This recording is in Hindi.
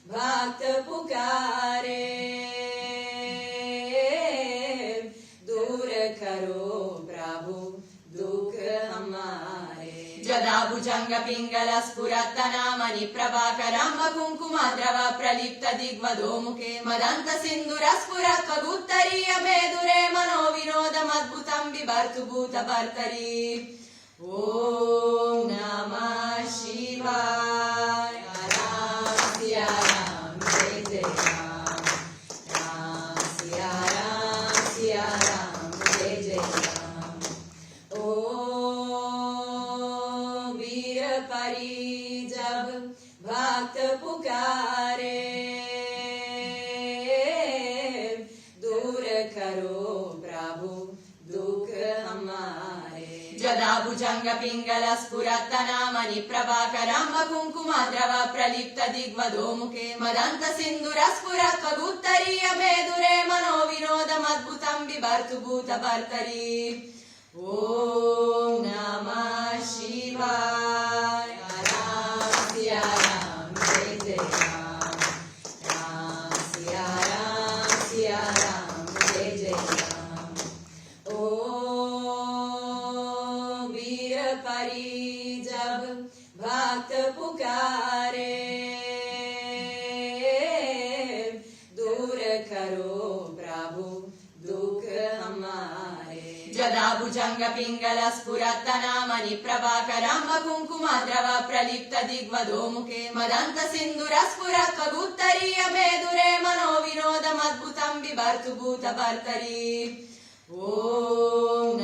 भक्त पुकारे, दूर करो प्रभु दुख हमारे। जदा भुजंग पिंगल स्फुरत्तनामणि प्रभाकरं कुंकुमाद्रव प्रलिप्त दिग्वधो मुखे मदंत सिंधुर स्फुरत्वगुत्तरीय मेदुरे मनो विनोदमद्भुतं बिभर्तु भूतभर्तरि। ओम नमः शिवाय। राम सिया राम जय जय राम, राम सिया राम जय जय राम। ओम वीर परी जब भक्त पुकारे, दूर करो प्रभु दुख हमारे। जदा भुजंग पिंगल स्फुरत्तनामणि प्रभाकरं कुंकुमाद्रव प्रलिप्त दिग्वधो मुखे मदंत सिंधुर स्फुरत्वगुत्तरीय मेदुरे मनो विनोदमद्भुतं बिभर्तु भूतभर्तरि। ओम नमः शिवाय। राम सिया राम जय जय राम, राम सिया राम जय जय राम। ओम वीर परी जब भक्त पुकारे, दूर करो प्रभु दुख हमारे। जदा भुजंग पिंगल स्फुरत्तनामणि प्रभाकरं कुंकुमाद्रव प्रलिप्त दिग्वधो मुखे मदंत सिंधुर स्फुरत्वगुत्तरीय मेदुरे मनो विनोदमद्भुतं बिभर्तु भूतभर्तरि। ओम